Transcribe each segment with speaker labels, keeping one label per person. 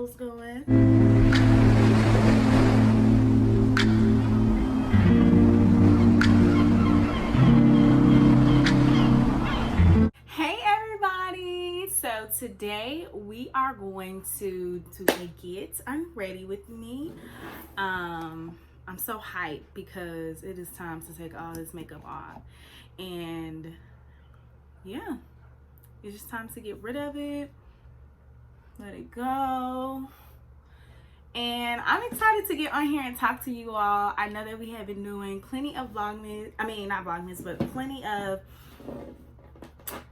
Speaker 1: toes going. Hey everybody! So today we are going to do a get unready with me. I'm so hyped because it is time to take all this makeup off. And yeah, it's just time to get rid of it. Let it go. And I'm excited to get on here and talk to you all. I know that we have been doing plenty of Vlogmas. I mean, not Vlogmas, but plenty of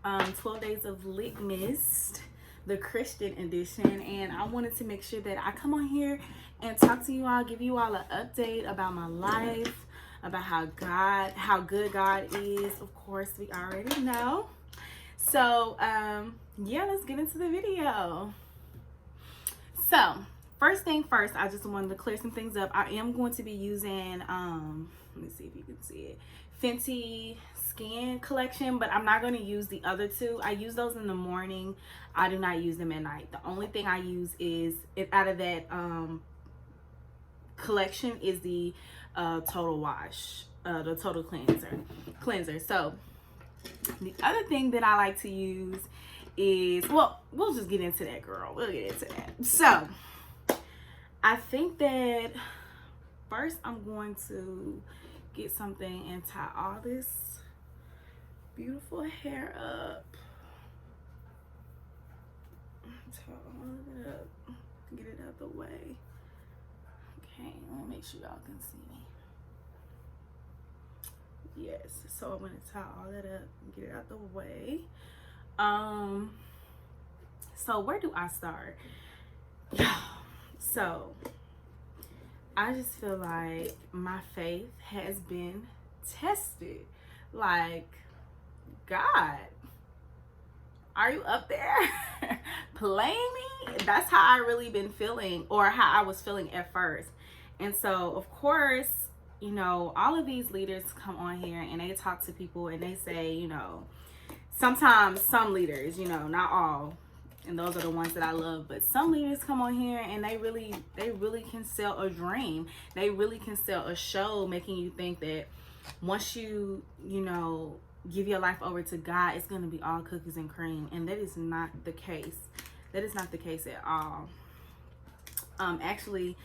Speaker 1: 12 Days of Litmas, the Christian edition. And I wanted to make sure that I come on here and talk to you all, give you all an update about my life, about how good God is. Of course, we already know. So, yeah, let's get into the video. So, first thing first, I just wanted to clear some things up. I am going to be using, let me see if you can see it, Fenty Skin Collection, but I'm not going to use the other two. I use those in the morning. I do not use them at night. The only thing I use is, out of that collection, is the Total Wash, the Total Cleanser. So, the other thing that I like to use is, well, we'll just get into that, girl. We'll get into that. So, I think that first I'm going to get something and tie all this beautiful hair up. Tie all of it up. Get it out the way. Okay, let me make sure y'all can see me. Yes, so I'm gonna tie all that up and get it out the way. So where do I start? So I just feel like my faith has been tested. Like, God, are you up there playing me? That's how I really been feeling, or how I was feeling at first. And so, of course, you know, all of these leaders come on here and they talk to people and they say, you know, sometimes some leaders, you know, not all, and those are the ones that I love, but some leaders come on here and they really can sell a dream. They really can sell a show, making you think that once you know, give your life over to God, it's going to be all cookies and cream. And that is not the case. That is not the case at all. Actually,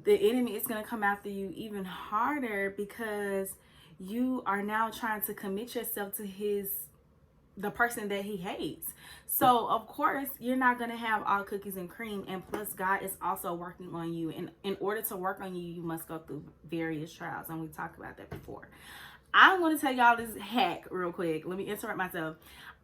Speaker 1: the enemy is going to come after you even harder because you are now trying to commit yourself to the person that he hates. So of course you're not going to have all cookies and cream, and plus God is also working on you, and in order to work on you, you must go through various trials, and we talked about that before. I want to tell y'all this hack real quick. Let me interrupt myself.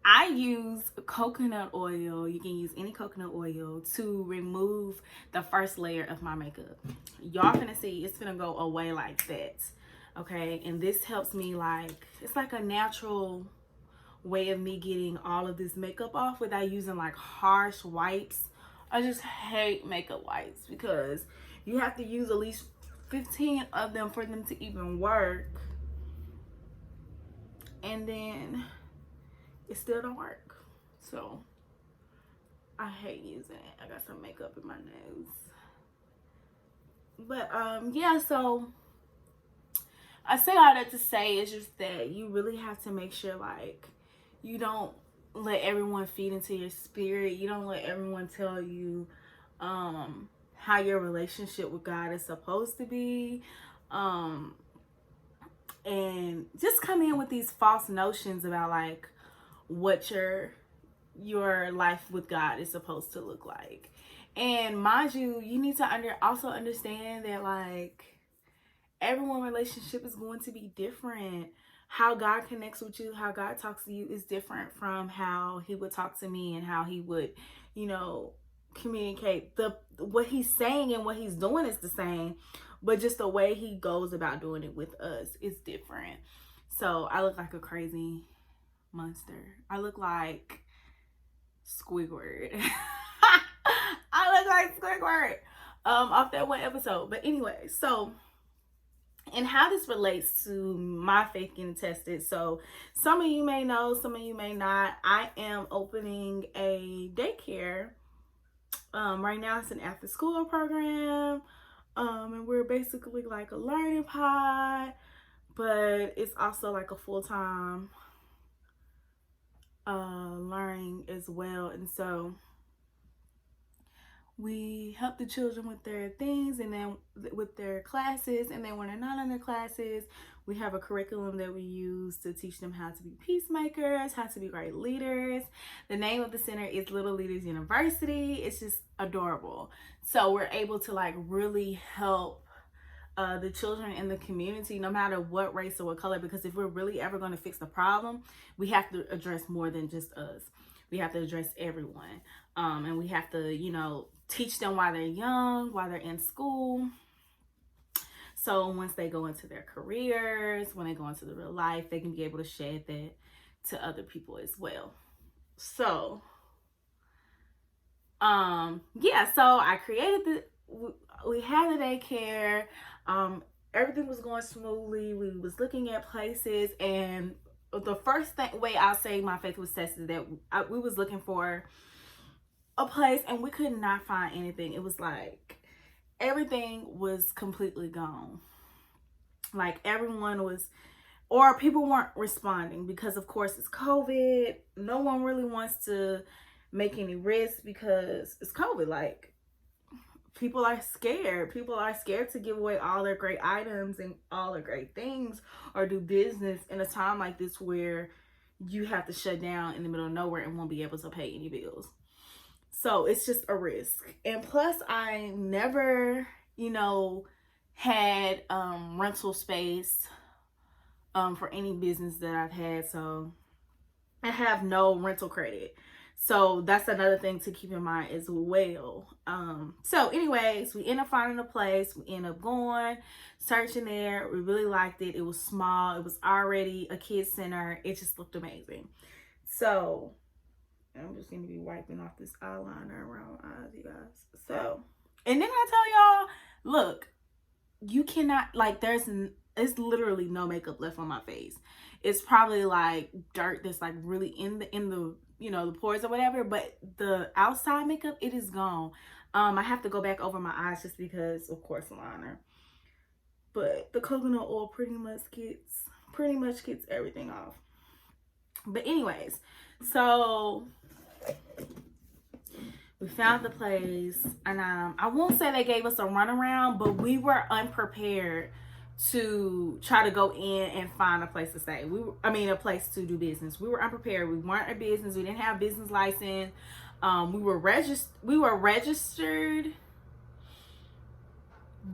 Speaker 1: I use coconut oil. You can use any coconut oil to remove the first layer of my makeup. Y'all finna see, it's finna go away like that. Okay, and this helps me, like, it's like a natural way of me getting all of this makeup off without using like harsh wipes. I just hate makeup wipes because you have to use at least 15 of them for them to even work, and then it still don't work. So I hate using it. I got some makeup in my nose, but yeah, so I say all that to say is just that you really have to make sure, like, you don't let everyone feed into your spirit. You don't let everyone tell you how your relationship with God is supposed to be. And just come in with these false notions about, like, what your life with God is supposed to look like. And mind you, you need to also understand that, like, everyone's relationship is going to be different. How God connects with you, how God talks to you is different from how he would talk to me, and how he would, you know, communicate. What he's saying and what he's doing is the same, but just the way he goes about doing it with us is different. So I look like a crazy monster. I look like Squidward. I look like Squidward off that one episode. But anyway, so, and how this relates to my faith getting tested. So some of you may know, some of you may not. I am opening a daycare Right now it's an after school program. And we're basically like a learning pod, but it's also like a full-time learning as well. And so we help the children with their things and then with their classes, and then when they're not in their classes, we have a curriculum that we use to teach them how to be peacemakers, how to be great leaders. The name of the center is Little Leaders University. It's just adorable. So we're able to like really help the children in the community, no matter what race or what color, because if we're really ever going to fix the problem, we have to address more than just us. We have to address everyone. And we have to, you know, teach them while they're young, while they're in school. So once they go into their careers, when they go into the real life, they can be able to share that to other people as well. So, yeah, so I created we had the daycare. Everything was going smoothly. We was looking at places, and the first way I'll say my faith was tested, that we was looking for a place and we could not find anything. It was like everything was completely gone. Like everyone was, or people weren't responding because of course it's COVID. No one really wants to make any risks because it's COVID. Like people are scared. People are scared to give away all their great items and all their great things or do business in a time like this where you have to shut down in the middle of nowhere and won't be able to pay any bills. So it's just a risk. And plus I never, you know, had rental space for any business that I've had. So I have no rental credit. So that's another thing to keep in mind as well. So anyways, we end up finding a place. We end up going, searching there. We really liked it. It was small. It was already a kids center. It just looked amazing. So I'm just going to be wiping off this eyeliner around my eyes, you guys. So, and then I tell y'all, look, you cannot, like, it's literally no makeup left on my face. It's probably like dirt that's like really in the you know, the pores or whatever, but the outside makeup, it is gone. I have to go back over my eyes just because, of course, liner. But the coconut oil pretty much gets everything off. But anyways, so we found the place, and I won't say they gave us a runaround, but we were unprepared to try to go in and find a place to stay. A place to do business. We were unprepared. We weren't a business. We didn't have a business license. We were registered,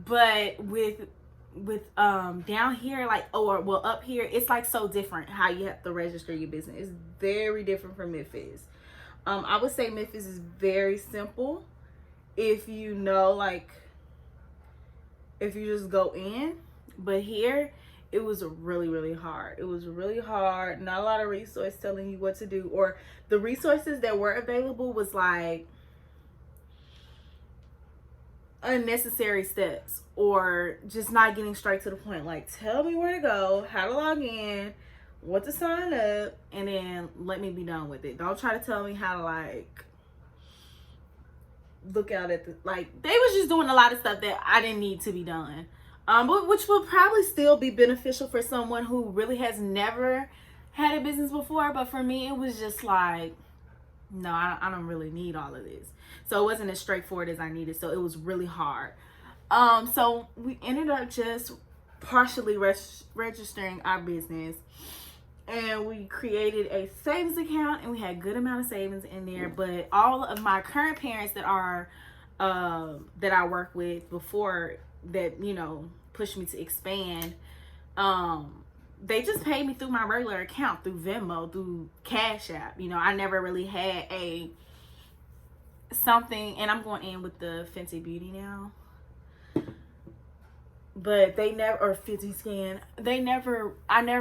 Speaker 1: but with down here, like, up here, it's like so different how you have to register your business. It's very different from Memphis. I would say Memphis is very simple if you know, like, if you just go in. But here, it was really, really hard. It was really hard. Not a lot of resources telling you what to do. Or the resources that were available was like unnecessary steps, or just not getting straight to the point. Like, tell me where to go, how to log in, what to sign up, and then let me be done with it. Don't try to tell me how to, like, look out at the, like, they was just doing a lot of stuff that I didn't need to be done. Which will probably still be beneficial for someone who really has never had a business before. But for me, it was just like, no, I don't really need all of this. So it wasn't as straightforward as I needed. So it was really hard. So we ended up just partially registering our business. And we created a savings account, and we had a good amount of savings in there. But all of my current parents that I work with before that, you know, pushed me to expand, they just paid me through my regular account, through Venmo, through Cash App. You know, I never really had something, and I'm going in with the Fenty Beauty now, but they never, or 50 Scan, I never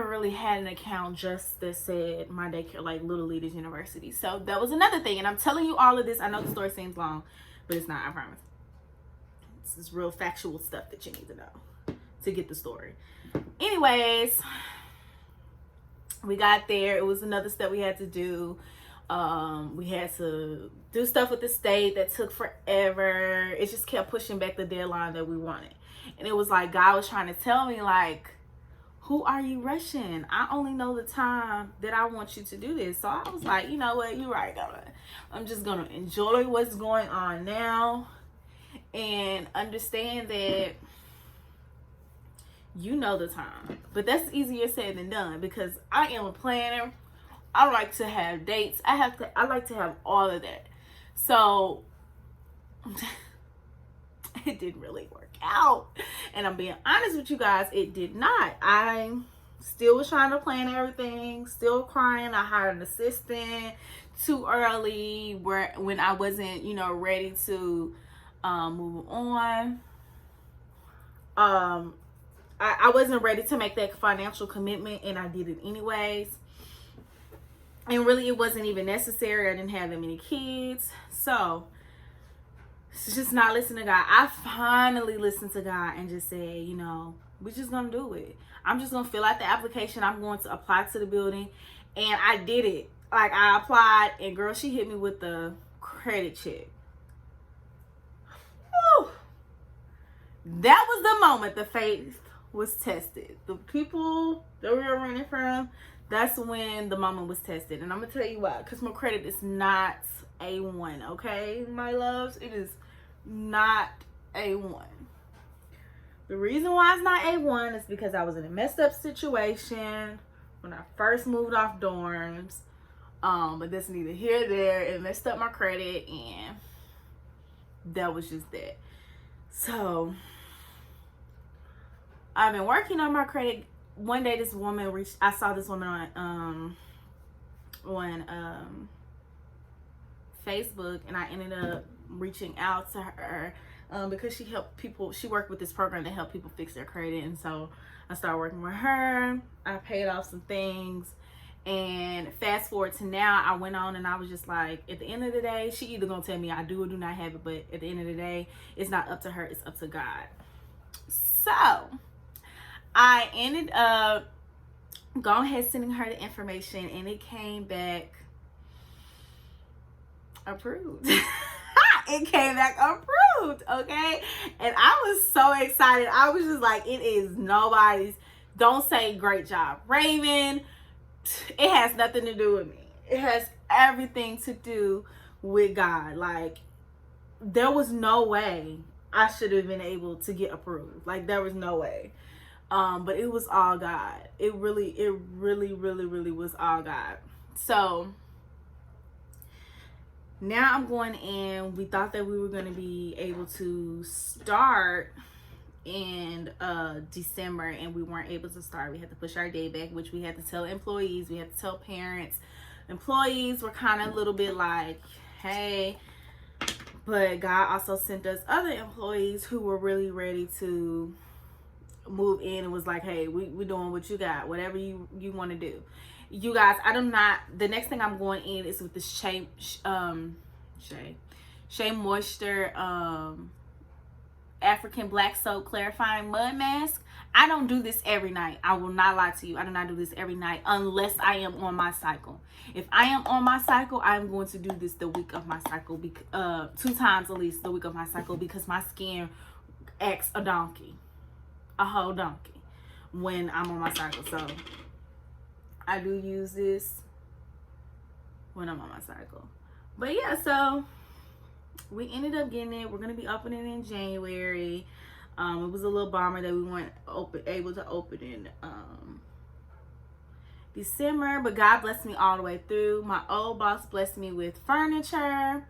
Speaker 1: really had an account just that said my daycare, like Little Leaders University. So that was another thing, and I'm telling you all of this. I know the story seems long, but it's not, I promise. This is real factual stuff that you need to know to get the story. Anyways, we got there. It was another step we had to do. We had to do stuff with the state that took forever. It just kept pushing back the deadline that we wanted. And it was like God was trying to tell me, like, who are you rushing? I only know the time that I want you to do this. So I was like, you know what? You're right, God. I'm just going to enjoy what's going on now and understand that you know the time. But that's easier said than done because I am a planner. I like to have dates. I like to have all of that. So it didn't really work out. And I'm being honest with you guys, it did not. I still was trying to plan everything, still crying. I hired an assistant too early when I wasn't, ready to move on. I wasn't ready to make that financial commitment, and I did it anyways. And really, it wasn't even necessary. I didn't have that many kids. So, it's just not listening to God. I finally listened to God and just said, we're just going to do it. I'm just going to fill out the application. I'm going to apply to the building. And I did it. Like, I applied, and girl, she hit me with the credit check. Whew. That was the moment the faith was tested. The people that we were running from, that's when the moment was tested. And I'm going to tell you why. Because my credit is not A1, okay, my loves? It is not A1. The reason why it's not A1 is because I was in a messed up situation when I first moved off dorms. But that's neither here nor there. It messed up my credit, and that was just that. So I've been working on my credit. One day this woman I saw this woman on Facebook, and I ended up reaching out to her because she helped people. She worked with this program to help people fix their credit, and so I started working with her. I paid off some things, and fast forward to now, I went on and I was just like, at the end of the day, she either gonna tell me I do or do not have it, but at the end of the day, it's not up to her, it's up to God. So I ended up going ahead sending her the information, and it came back approved. It came back approved, okay? And I was so excited. I was just like, it is nobody's. Don't say great job, Raven. It has nothing to do with me. It has everything to do with God. Like, there was no way I should have been able to get approved. Like, there was no way. But it was all God. It really was all God. So now I'm going in. We thought that we were going to be able to start in December, and we weren't able to start. We had to push our day back, which we had to tell employees, we had to tell parents. Employees were kind of a little bit like, hey, but God also sent us other employees who were really ready to move in and was like, hey, we're doing what you got, whatever you want to do. You guys, the next thing I'm going in is with this Shea Moisture African Black Soap Clarifying Mud Mask. I don't do this every night. I will not lie to you. I do not do this every night unless I am on my cycle. If I am on my cycle, I'm going to do this the week of my cycle, 2 times at least the week of my cycle, because my skin acts a donkey, a whole donkey, when I'm on my cycle. So I do use this when I'm on my cycle. But yeah, so we ended up getting it. We're going to be opening in January. It was a little bummer that we weren't able to open in December, but God blessed me all the way through. My old boss blessed me with furniture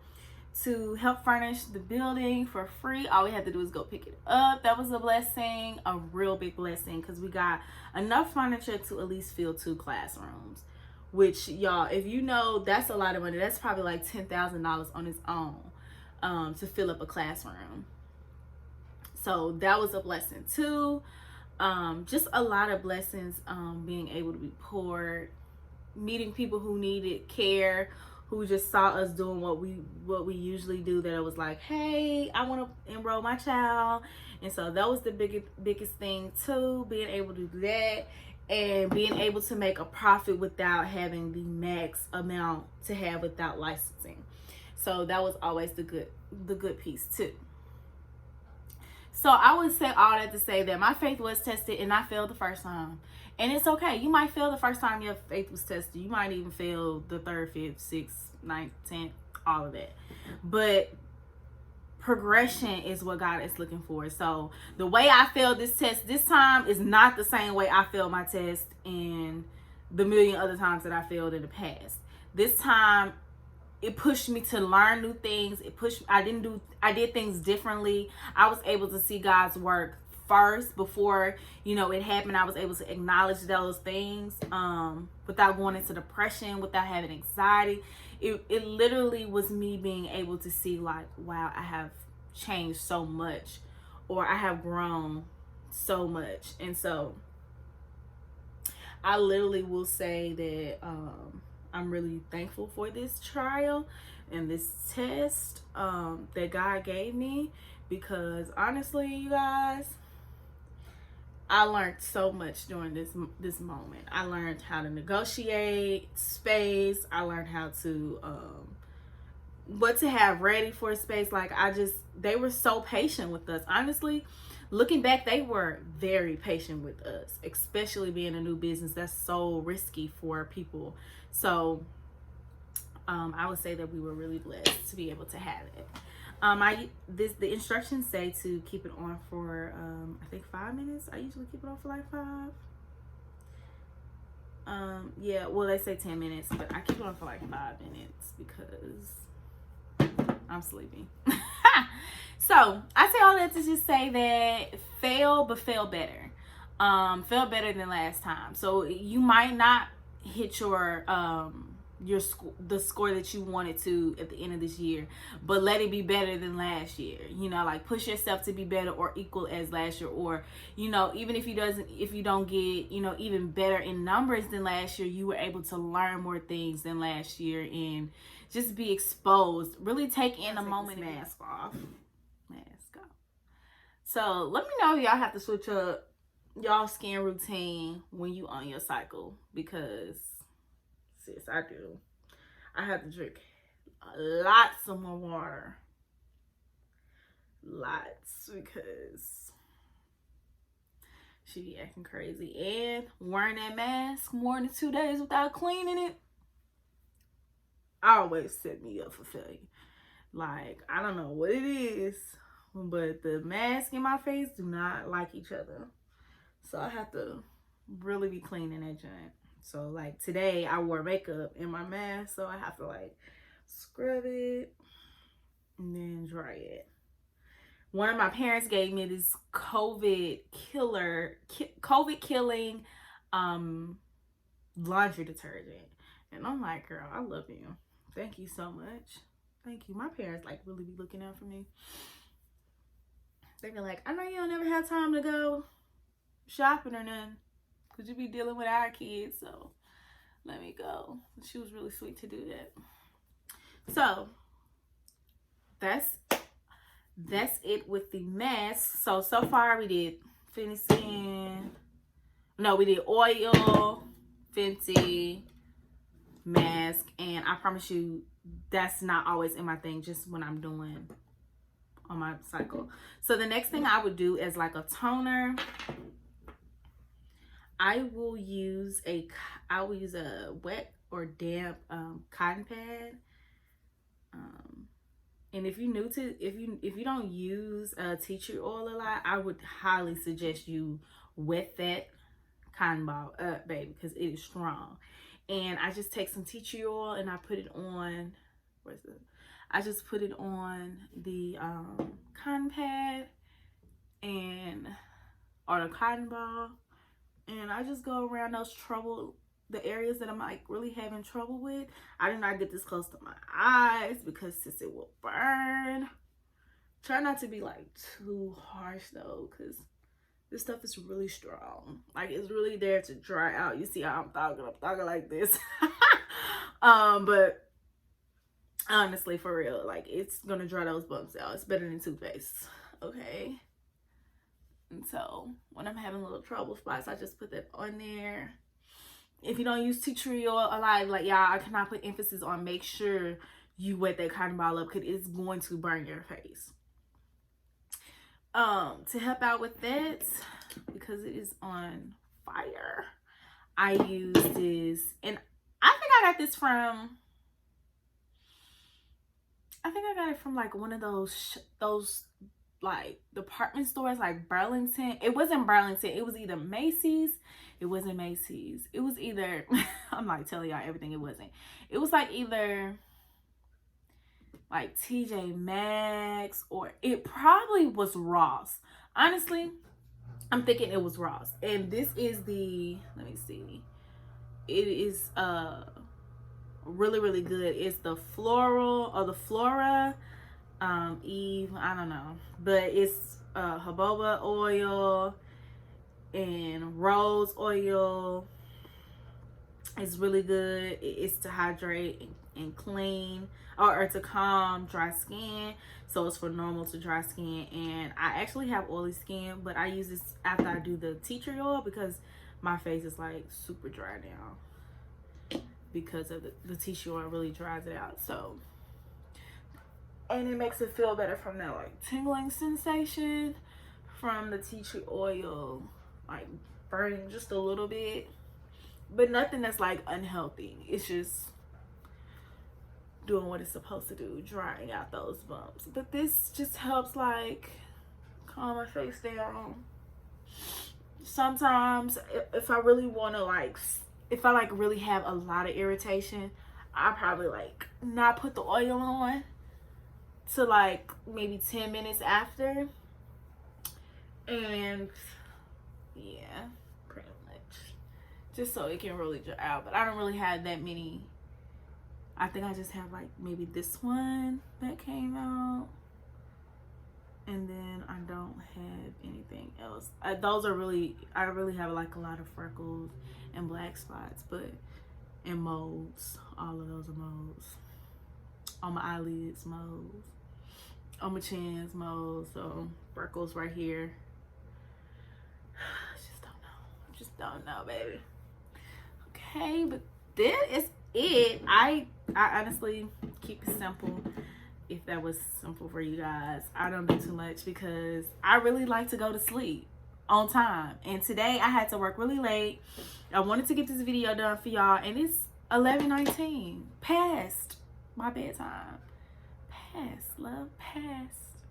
Speaker 1: to help furnish the building for free. All we had to do was go pick it up. That was a blessing, a real big blessing, because we got enough furniture to at least fill 2 classrooms, which, y'all, if you know, that's a lot of money. That's probably like $10,000 on its own to fill up a classroom. So that was a blessing too. Just a lot of blessings, being able to be poured, meeting people who needed care, who just saw us doing what we usually do, that it was like, hey, I want to enroll my child. And so that was the biggest thing too, being able to do that. and being able to make a profit without having the max amount to have without licensing. So that was always the good piece too. So I would say all that to say that my faith was tested and I failed the first time. And it's okay. You might fail the first time your faith was tested. You might even fail the third, fifth, sixth, ninth, 10th, all of that. But progression is what God is looking for. So the way I failed this test this time is not the same way I failed my test in the million other times that I failed in the past. This time it pushed me to learn new things. I did things differently. I was able to see God's work first before, it happened. I was able to acknowledge those things without going into depression, without having anxiety. It literally was me being able to see like, wow, I have changed so much, or I have grown so much. And so I literally will say that I'm really thankful for this trial and this test that God gave me, because honestly, you guys, I learned so much during this moment. I learned how to negotiate space. I learned how to what to have ready for space. Like they were so patient with us. Honestly, looking back, they were very patient with us, especially being a new business. That's so risky for people. So I would say that we were really blessed to be able to have it. The instructions say to keep it on for I think 5 minutes. I usually keep it on for like 5. Yeah, well, they say 10 minutes, but I keep it on for like 5 minutes because I'm sleepy. So I say all that to just say that fail, but fail better. Fail better than last time. So you might not hit the score that you wanted to at the end of this year, but let it be better than last year. Like push yourself to be better or equal as last year, or even if you don't get even better in numbers than last year, you were able to learn more things than last year and just be exposed. Really take in a moment. Mask off, mask off. So let me know if y'all have to switch up y'all skin routine when you on your cycle, because sis, I do. I have to drink lots of more water. Lots, because she be acting crazy. And wearing that mask more than 2 days without cleaning it always set me up for failure. Like, I don't know what it is, but the mask and my face do not like each other. So I have to really be cleaning that joint. So like today I wore makeup in my mask, so I have to like scrub it and then dry it. One of my parents gave me this COVID killing laundry detergent, and I'm like, girl, I love you. Thank you so much. Thank you. My parents like really be looking out for me. They're like, I know you don't ever have time to go shopping or nothing, because you be dealing with our kids, so let me go. She was really sweet to do that. So that's it with the mask. So far we did finishing. No, we did oil, Fenty, mask, and I promise you that's not always in my thing, just when I'm doing on my cycle. So the next thing I would do is like a toner. I will use a wet or damp cotton pad. And if you're new to, if you don't use tea tree oil a lot, I would highly suggest you wet that cotton ball up, baby, because it is strong. And I just take some tea tree oil and I put it on. I just put it on the cotton pad or the cotton ball. And I just go around the areas that I'm like really having trouble with. I do not get this close to my eyes because sis, it will burn. Try not to be like too harsh though, because this stuff is really strong. Like it's really there to dry out. You see how I'm talking like this. But honestly, for real, like it's gonna dry those bumps out. It's better than toothpaste. Okay. And so when I'm having little trouble spots, I just put that on there. If you don't use tea tree oil a lot, like y'all, I cannot put emphasis on make sure you wet that cotton ball up because it's going to burn your face. To help out with that, because it is on fire, I use this, and I think I got this from, like one of those like department stores, like Burlington. It wasn't Burlington. It was either Macy's. It wasn't Macy's. It was either, I'm like telling y'all everything it wasn't. It was like either like TJ Maxx, or it probably was Ross. Honestly, I'm thinking it was Ross. And this is the, let me see. It is really, really good. It's the floral, or the Flora Eve, I don't know. But it's jojoba oil and rose oil. It's really good. It's to hydrate and clean, or to calm dry skin. So it's for normal to dry skin. And I actually have oily skin, but I use this after I do the tea tree oil because my face is like super dry now because of the tea tree oil really dries it out. So, and it makes it feel better from that like tingling sensation from the tea tree oil, like burning just a little bit, but nothing that's like unhealthy. It's just doing what it's supposed to do, drying out those bumps. But this just helps like calm my face down. Sometimes if I really want to like, if I like really have a lot of irritation, I probably like not put the oil on to like maybe 10 minutes after. And yeah, pretty much just so it can really dry out. But I don't really have that many. I think I just have like maybe this one that came out, and then I don't have anything else. Those are really, I really have like a lot of freckles and black spots, but, and moles. All of those are moles. On my eyelids, moles. On my chins, moles. So freckles right here. Just don't know, baby. Okay, but that is it. I honestly keep it simple. If that was simple for you guys, I don't do too much because I really like to go to sleep on time. And today I had to work really late. I wanted to get this video done for y'all, and it's 11:19, past my bedtime. Past, love, past.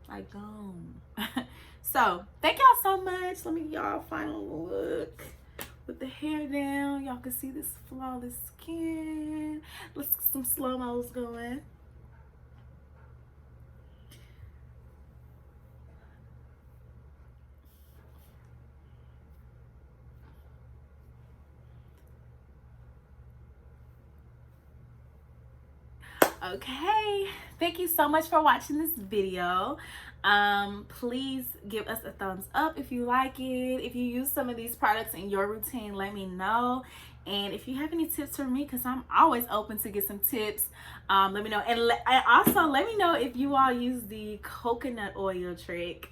Speaker 1: Like gone. So thank y'all so much. Let me give y'all a final look with the hair down. Y'all can see this flawless skin. Let's get some slow-mos going. Okay, thank you so much for watching this video. Please give us a thumbs up if you like it. If you use some of these products in your routine, let me know. And if you have any tips for me, because I'm always open to get some tips, let me know. And also let me know if you all use the coconut oil trick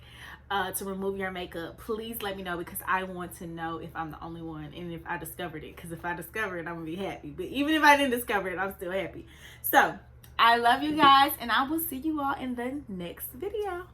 Speaker 1: to remove your makeup. Please let me know, because I want to know if I'm the only one and if I discovered it. Because if I discover it, I'm gonna be happy. But even if I didn't discover it, I'm still happy. So I love you guys, and I will see you all in the next video.